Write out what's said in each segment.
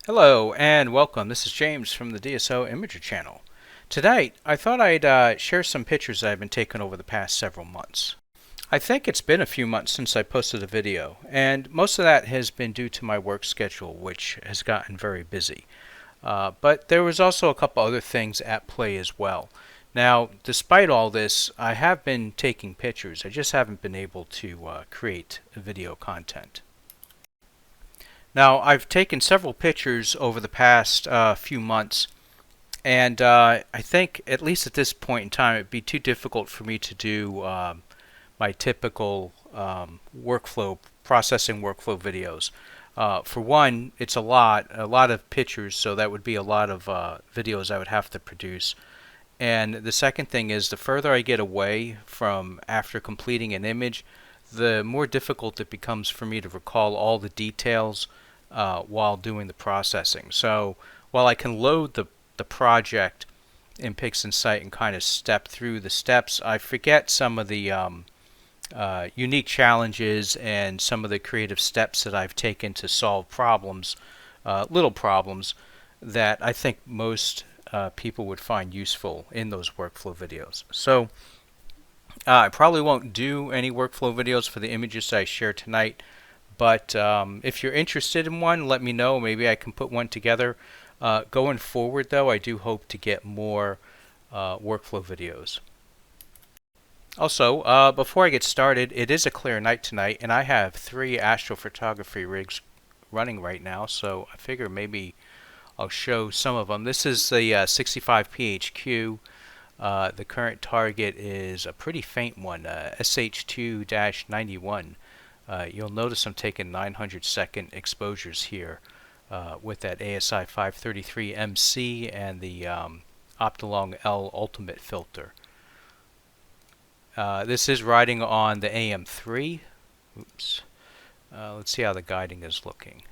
Hello and welcome. This is James from the DSO Imager channel. Tonight, I thought I'd share some pictures I've been taking over the past several months. I think it's been a few months since I posted a video, and most of that has been due to my work schedule, which has gotten very busy. But there was also a couple other things at play as well. Now, despite all this, I have been taking pictures. I just haven't been able to create video content. Now, I've taken several pictures over the past few months, and I think, at least at this point in time, it'd be too difficult for me to do my typical processing workflow videos. For one, it's a lot of pictures, so that would be a lot of videos I would have to produce. And the second thing is, the further I get away from after completing an image, the more difficult it becomes for me to recall all the details while doing the processing. So while I can load the project in PixInsight and kind of step through the steps, I forget some of the unique challenges and some of the creative steps that I've taken to solve problems, little problems, that I think most people would find useful in those workflow videos. So I probably won't do any workflow videos for the images that I share tonight, but if you're interested in one, let me know. Maybe I can put one together. Going forward, though, I do hope to get more workflow videos. Also, before I get started, it is a clear night tonight, and I have 3 astrophotography rigs running right now, so I figure maybe I'll show some of them. This is the 65 PHQ. The current target is a pretty faint one, SH2-91. You'll notice I'm taking 900-second exposures here with that ASI 533 MC and the Optilong L Ultimate filter. This is riding on the AM3. Oops. Let's see how the guiding is looking.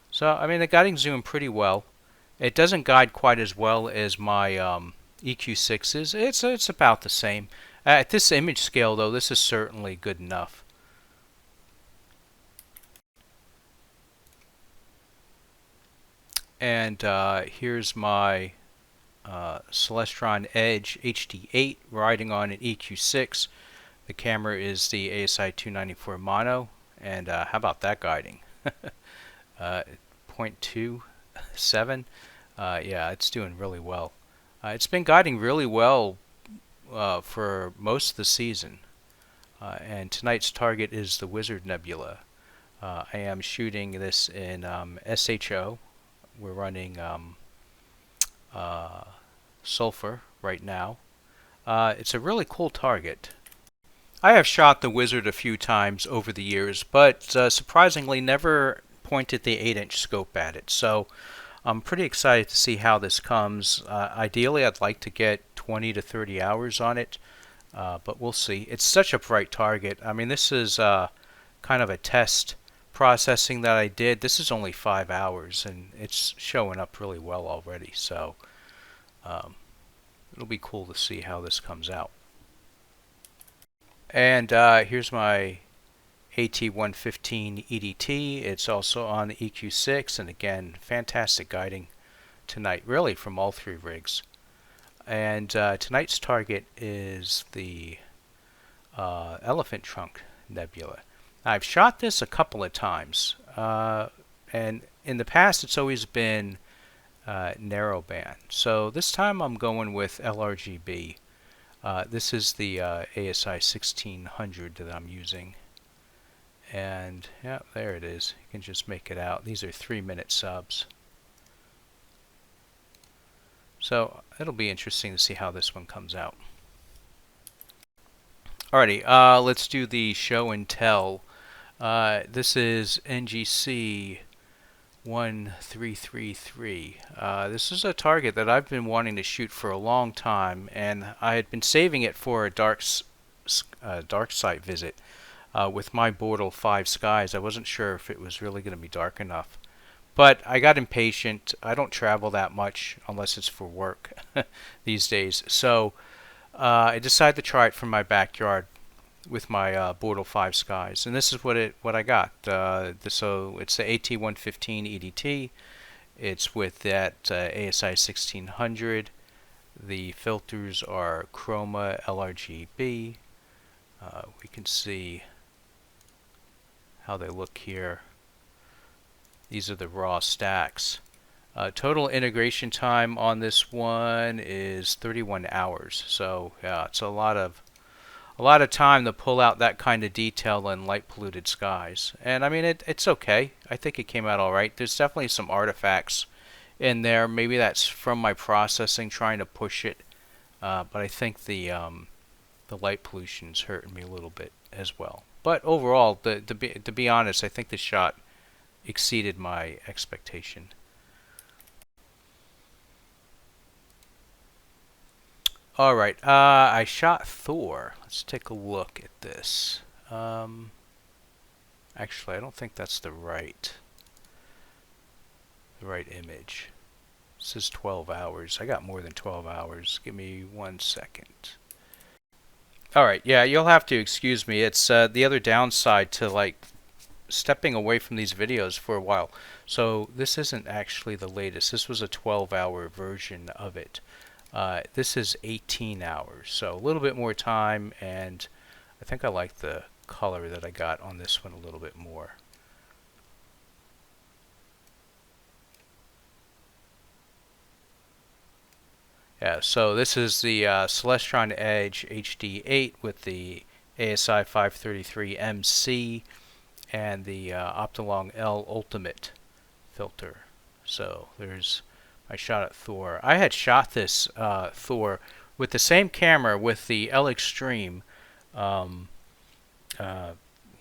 So, I mean, the guiding's doing pretty well. It doesn't guide quite as well as my EQ6s. It's about the same. At this image scale, though, this is certainly good enough. And here's my Celestron Edge HD8 riding on an EQ6. The camera is the ASI 294 mono, and how about that guiding? 0.27. Yeah, it's doing really well. It's been guiding really well for most of the season. And tonight's target is the Wizard Nebula. I am shooting this in SHO. We're running sulfur right now. It's a really cool target. I have shot the Wizard a few times over the years, but surprisingly never pointed the 8-inch scope at it. So I'm pretty excited to see how this comes. Ideally, I'd like to get 20 to 30 hours on it, but we'll see. It's such a bright target. I mean, this is kind of a test processing that I did. This is only 5 hours, and it's showing up really well already. So it'll be cool to see how this comes out. And here's my AT115 EDT. It's also on the EQ6, and again, fantastic guiding tonight, really, from all 3 rigs. And tonight's target is the Elephant Trunk Nebula. I've shot this a couple of times, and in the past it's always been narrowband. So this time I'm going with LRGB. This is the ASI 1600 that I'm using. And yeah, there it is. You can just make it out. These are 3-minute subs. So it'll be interesting to see how this one comes out. Alrighty, let's do the show and tell. This is NGC 1333. This is a target that I've been wanting to shoot for a long time, and I had been saving it for a dark site visit. With my Bortle 5 skies, I wasn't sure if it was really going to be dark enough. But I got impatient. I don't travel that much unless it's for work these days. So I decided to try it from my backyard with my Bortle 5 skies, and this is what I got. So it's the AT115 EDT. It's with that ASI 1600. The filters are Chroma LRGB. We can see how they look here. These are the raw stacks. Total integration time on this one is 31 hours. So yeah, it's a lot of time to pull out that kind of detail in light polluted skies. And I mean, it's okay. I think it came out all right. There's definitely some artifacts in there. Maybe that's from my processing trying to push it. But I think the light pollution's hurting me a little bit as well. But overall, to be honest, I think the shot exceeded my expectation. Alright, I shot Thor. Let's take a look at this. Actually, I don't think that's the right image. This is 12 hours. I got more than 12 hours. Give me 1 second. Alright, yeah, you'll have to excuse me. It's the other downside to like stepping away from these videos for a while. So this isn't actually the latest. This was a 12-hour version of it. This is 18 hours, so a little bit more time, and I think I like the color that I got on this one a little bit more. Yeah, so this is the Celestron Edge HD8 with the ASI 533 MC and the Optolong L Ultimate filter. So there's I shot at Thor. I had shot this Thor with the same camera with the L Extreme. Well,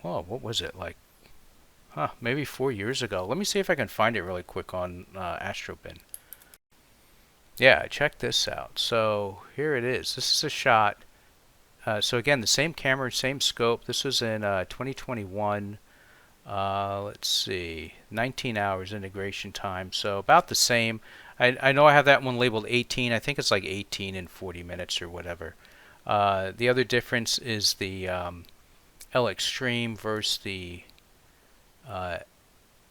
what was it like? Maybe 4 years ago. Let me see if I can find it really quick on AstroBin. Yeah, check this out. So here it is. This is a shot. So again, the same camera, same scope. This was in 2021. Let's see, 19 hours integration time, so about the same. I know I have that one labeled 18. I think it's like 18 in 40 minutes or whatever. The other difference is the L Extreme versus the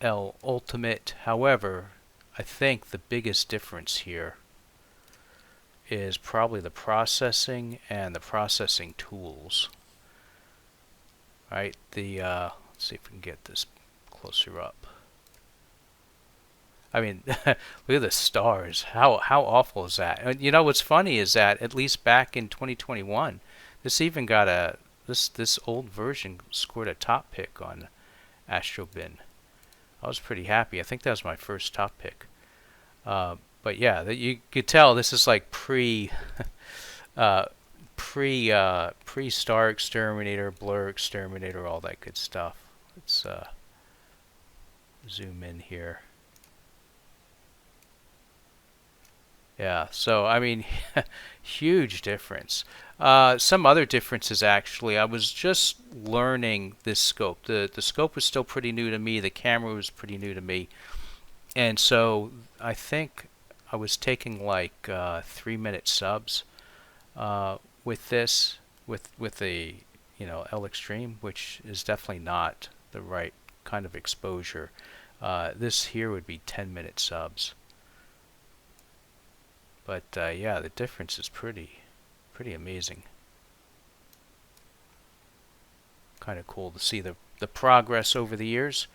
L Ultimate. However, I think the biggest difference here is probably the processing and the processing tools. Right? Let's see if we can get this closer up. I mean, look at the stars. How awful is that? And you know what's funny is that at least back in 2021, this even got this old version scored a top pick on AstroBin. I was pretty happy. I think that was my first top pick. But yeah, you could tell this is like pre Star Exterminator, Blur Exterminator, all that good stuff. Let's zoom in here. Yeah, so I mean, huge difference. Some other differences actually. I was just learning this scope. The scope was still pretty new to me. The camera was pretty new to me, and so I think I was taking like 3-minute subs with this, with the L Extreme, which is definitely not the right kind of exposure. This here would be 10-minute subs. But yeah, the difference is pretty amazing. Kind of cool to see the progress over the years.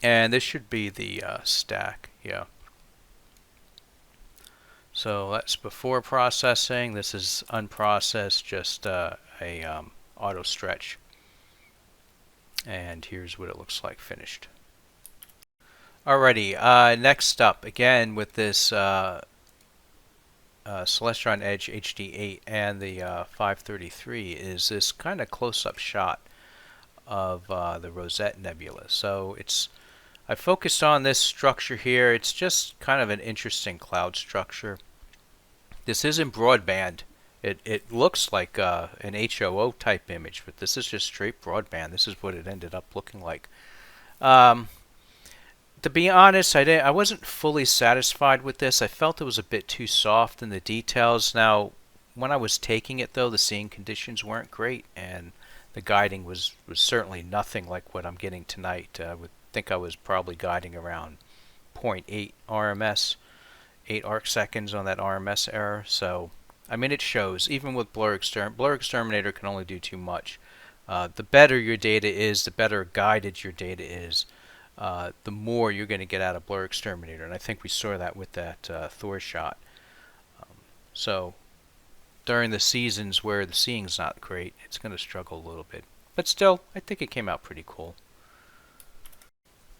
And this should be the stack, yeah. So that's before processing. This is unprocessed, just a auto stretch. And here's what it looks like finished. Alrighty, next up, again with this Celestron Edge HD8 and the 533, is this kind of close-up shot of the Rosette Nebula. So I focused on this structure here. It's just kind of an interesting cloud structure. This is in broadband. It looks like an HOO type image, but this is just straight broadband. This is what it ended up looking like. To be honest, I wasn't fully satisfied with this. I felt it was a bit too soft in the details. Now, when I was taking it, though, the seeing conditions weren't great, and the guiding was certainly nothing like what I'm getting tonight with think I was probably guiding around 0.8 RMS, 8 arc seconds on that RMS error. So, I mean, it shows. Even with Blur Exterminator can only do too much. The better your data is, the better guided your data is, the more you're going to get out of Blur Exterminator. And I think we saw that with that Thor shot. So, during the seasons where the seeing's not great, it's going to struggle a little bit. But still, I think it came out pretty cool.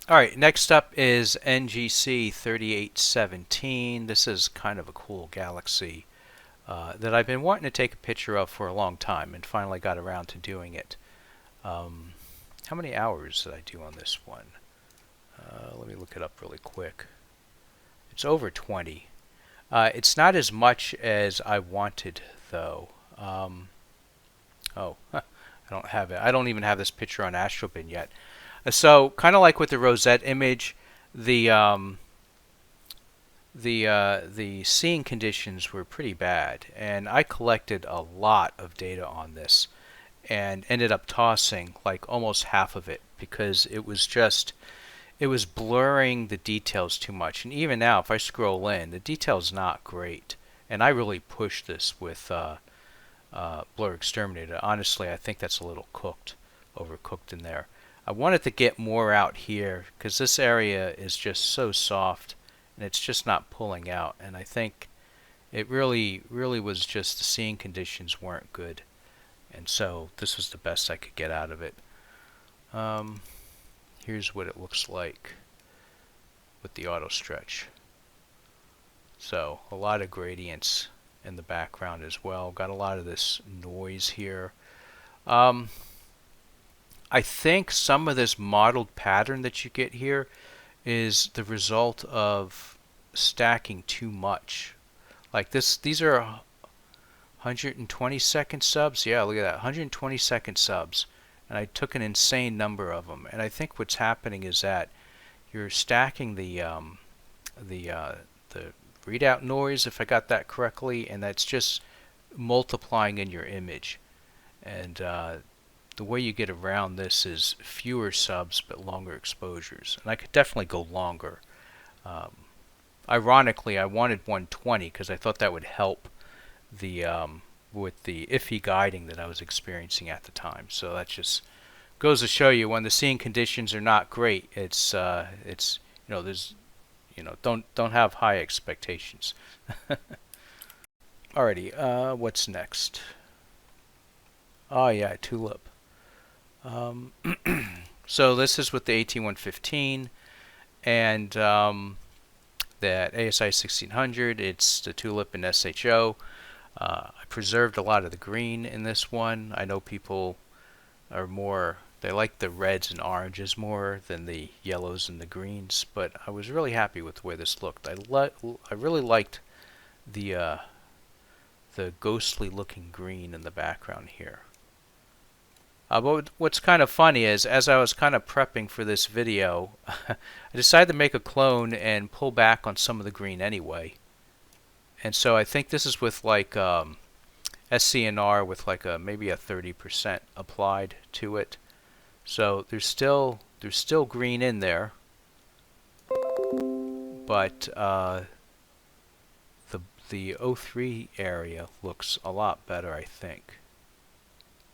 Alright, next up is NGC 3817. This is kind of a cool galaxy that I've been wanting to take a picture of for a long time and finally got around to doing it. How many hours did I do on this one? Let me look it up really quick. It's over 20. It's not as much as I wanted, though. I don't have it. I don't even have this picture on AstroBin yet. So, kind of like with the Rosette image, the seeing conditions were pretty bad, and I collected a lot of data on this, and ended up tossing like almost half of it because it was blurring the details too much. And even now, if I scroll in, the detail's not great. And I really pushed this with Blur Exterminator. Honestly, I think that's a little overcooked in there. I wanted to get more out here because this area is just so soft and it's just not pulling out. And I think it really was just the seeing conditions weren't good. And so this was the best I could get out of it. Here's what it looks like with the auto stretch. So a lot of gradients in the background as well. Got a lot of this noise here. I think some of this mottled pattern that you get here is the result of stacking too much. Like this, these are 120 second subs. Yeah, look at that, 120 second subs. And I took an insane number of them. And I think what's happening is that you're stacking the readout noise, if I got that correctly, and that's just multiplying in your image. And the way you get around this is fewer subs but longer exposures. And I could definitely go longer. Ironically, I wanted 120 because I thought that would help the with the iffy guiding that I was experiencing at the time. So that just goes to show you when the seeing conditions are not great, it's don't have high expectations. Alrighty, what's next? Oh yeah, Tulip. So this is with the AT115 and that ASI 1600. It's the Tulip and SHO. I preserved a lot of the green in this one. I know people are they like the reds and oranges more than the yellows and the greens, but I was really happy with the way this looked. I really liked the ghostly looking green in the background here. But what's kind of funny is, as I was kind of prepping for this video, I decided to make a clone and pull back on some of the green anyway. And so I think this is with like SCNR with like maybe a 30% applied to it. So there's still green in there, but the O3 area looks a lot better, I think.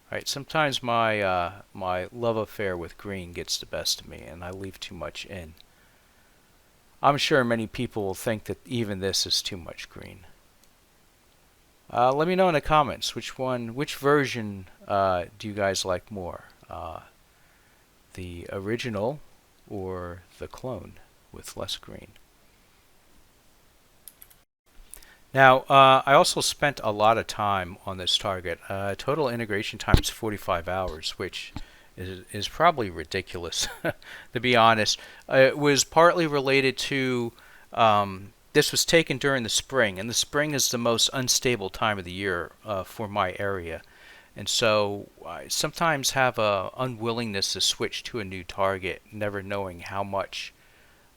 Alright, sometimes my my love affair with green gets the best of me, and I leave too much in. I'm sure many people will think that even this is too much green. Let me know in the comments which version do you guys like more, the original or the clone with less green. Now, I also spent a lot of time on this target. Total integration time is 45 hours, which is probably ridiculous, to be honest. It was partly related to, this was taken during the spring, and the spring is the most unstable time of the year for my area. And so I sometimes have a unwillingness to switch to a new target, never knowing how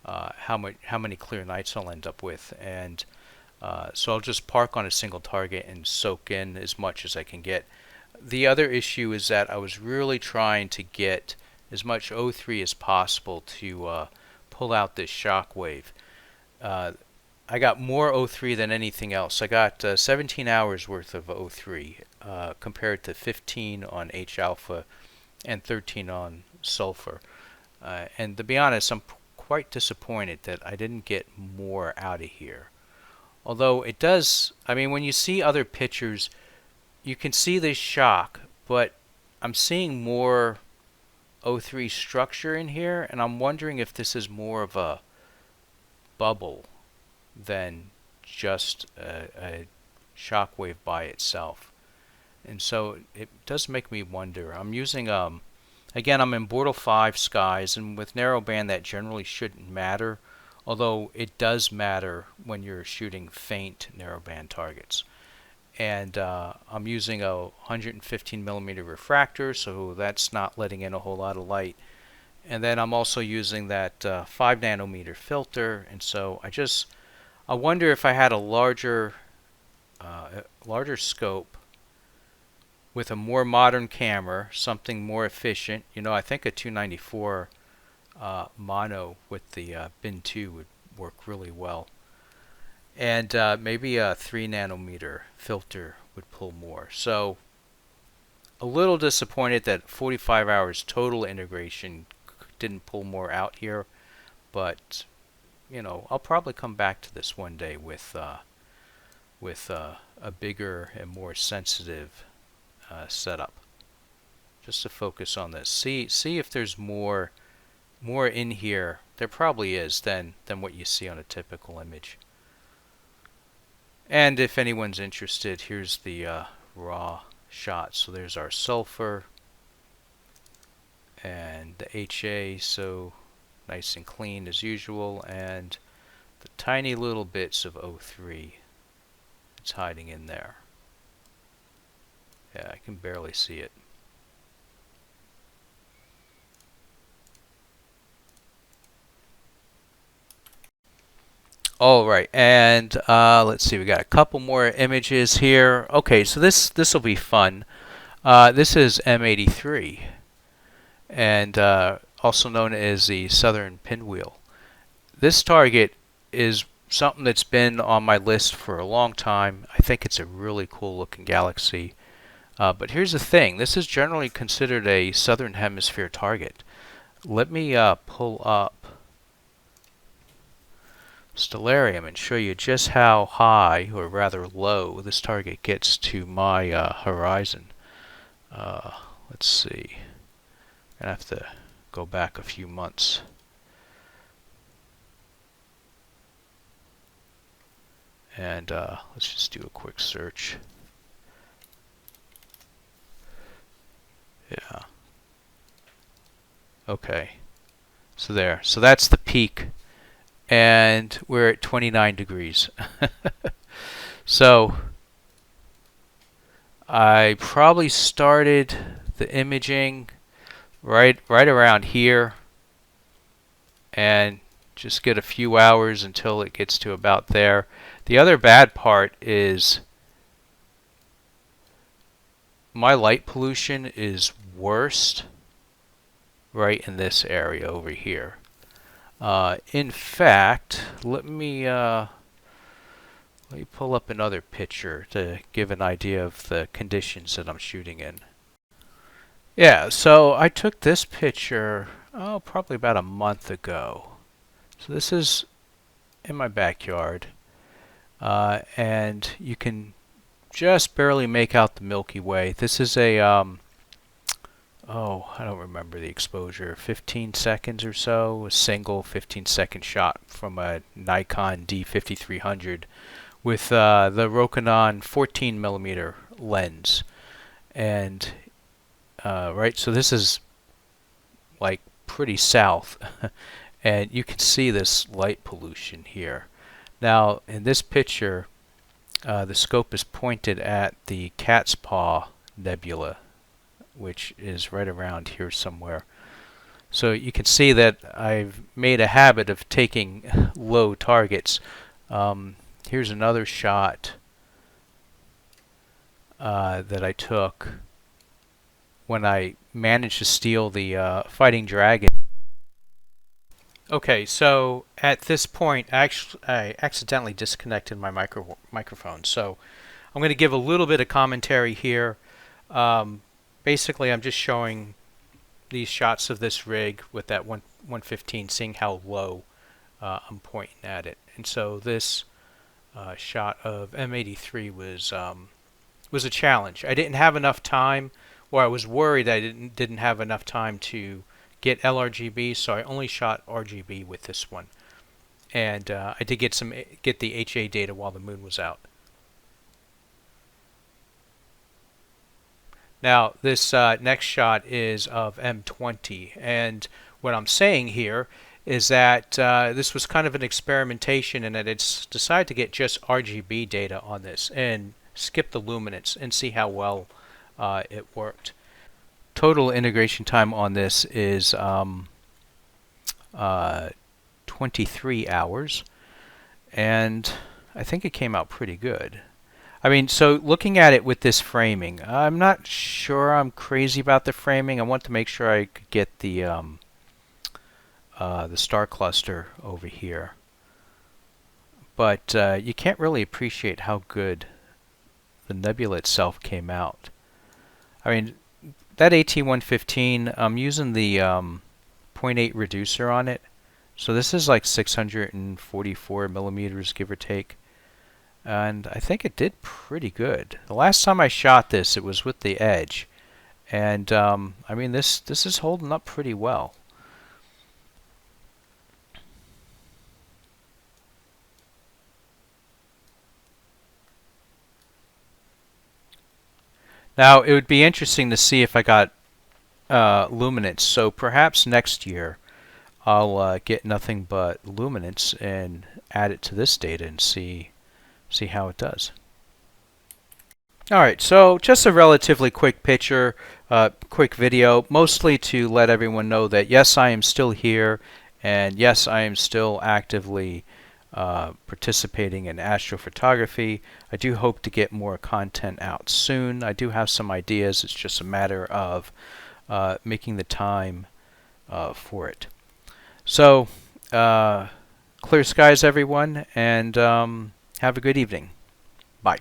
many clear nights I'll end up with. And so I'll just park on a single target and soak in as much as I can get. The other issue is that I was really trying to get as much O3 as possible to pull out this shock wave. I got more O3 than anything else. I got 17 hours worth of O3 compared to 15 on H alpha and 13 on sulfur. And to be honest, I'm quite disappointed that I didn't get more out of here. Although it does, I mean, when you see other pictures, you can see this shock, but I'm seeing more O3 structure in here, and I'm wondering if this is more of a bubble than just a shock wave by itself. And so it does make me wonder. I'm using, again, I'm in Bortle 5 skies, and with narrowband that generally shouldn't matter, although it does matter when you're shooting faint narrowband targets. And I'm using a 115 millimeter refractor, so that's not letting in a whole lot of light. And then I'm also using that 5 nanometer filter, and so I wonder if I had a larger scope with a more modern camera, something more efficient. You know, I think a 294 mono with the bin 2 would work really well. And maybe a 3 nanometer filter would pull more. So a little disappointed that 45 hours total integration didn't pull more out here, but you know, I'll probably come back to this one day with a bigger and more sensitive setup, just to focus on this. See if there's more in here. There probably is than what you see on a typical image. And if anyone's interested, here's the raw shot. So there's our sulfur and the HA, so nice and clean as usual, and the tiny little bits of O3 it's hiding in there. Yeah, I can barely see it. All right, and let's see, we got a couple more images here. Okay, so this will be fun. This is M83, and also known as the Southern Pinwheel. This target is something that's been on my list for a long time. I think it's a really cool looking galaxy. But here's the thing, this is generally considered a Southern Hemisphere target. Let me pull up Stellarium and show you just how high, or rather low, this target gets to my horizon. Let's see. I'm going to have to go back a few months. And let's just do a quick search. Yeah. Okay. So there. So that's the peak. And we're at 29 degrees. So I probably started the imaging right around here, and just get a few hours until it gets to about there. The other bad part is my light pollution is worst right in this area over here. In fact, let me pull up another picture to give an idea of the conditions that I'm shooting in. Yeah, so I took this picture, probably about a month ago. So this is in my backyard, and you can just barely make out the Milky Way. This is a, I don't remember the exposure, 15 seconds or so, a single 15-second shot from a Nikon D5300 with the Rokinon 14mm lens. And right, so this is like pretty south, and you can see this light pollution here. Now, in this picture, the scope is pointed at the Cat's Paw Nebula, which is right around here somewhere. So you can see that I've made a habit of taking low targets. Here's another shot that I took when I managed to steal the fighting dragon. Okay, so at this point, I accidentally disconnected my microphone. So I'm going to give a little bit of commentary here. Um, Basically, I'm just showing these shots of this rig with that 115, seeing how low I'm pointing at it. And so this shot of M83 was a challenge. I didn't have enough time, or I was worried I didn't have enough time to get LRGB, so I only shot RGB with this one. And I did get the HA data while the moon was out. Now this next shot is of M20, and what I'm saying here is that this was kind of an experimentation, and that it's decided to get just RGB data on this and skip the luminance and see how well it worked. Total integration time on this is 23 hours, and I think it came out pretty good. I mean, so looking at it with this framing, I'm not sure I'm crazy about the framing. I want to make sure I could get the star cluster over here. But you can't really appreciate how good the nebula itself came out. I mean, that AT115, I'm using the 0.8 reducer on it. So this is like 644 millimeters, give or take. And I think it did pretty good. The last time I shot this, it was with the Edge, and I mean this is holding up pretty well. Now it would be interesting to see if I got luminance. So perhaps next year I'll get nothing but luminance and add it to this data and see how it does. Alright, so just a relatively quick picture, quick video, mostly to let everyone know that yes, I am still here, and yes, I am still actively participating in astrophotography. I do hope to get more content out soon. I do have some ideas, it's just a matter of making the time for it. So, clear skies everyone, and have a good evening. Bye.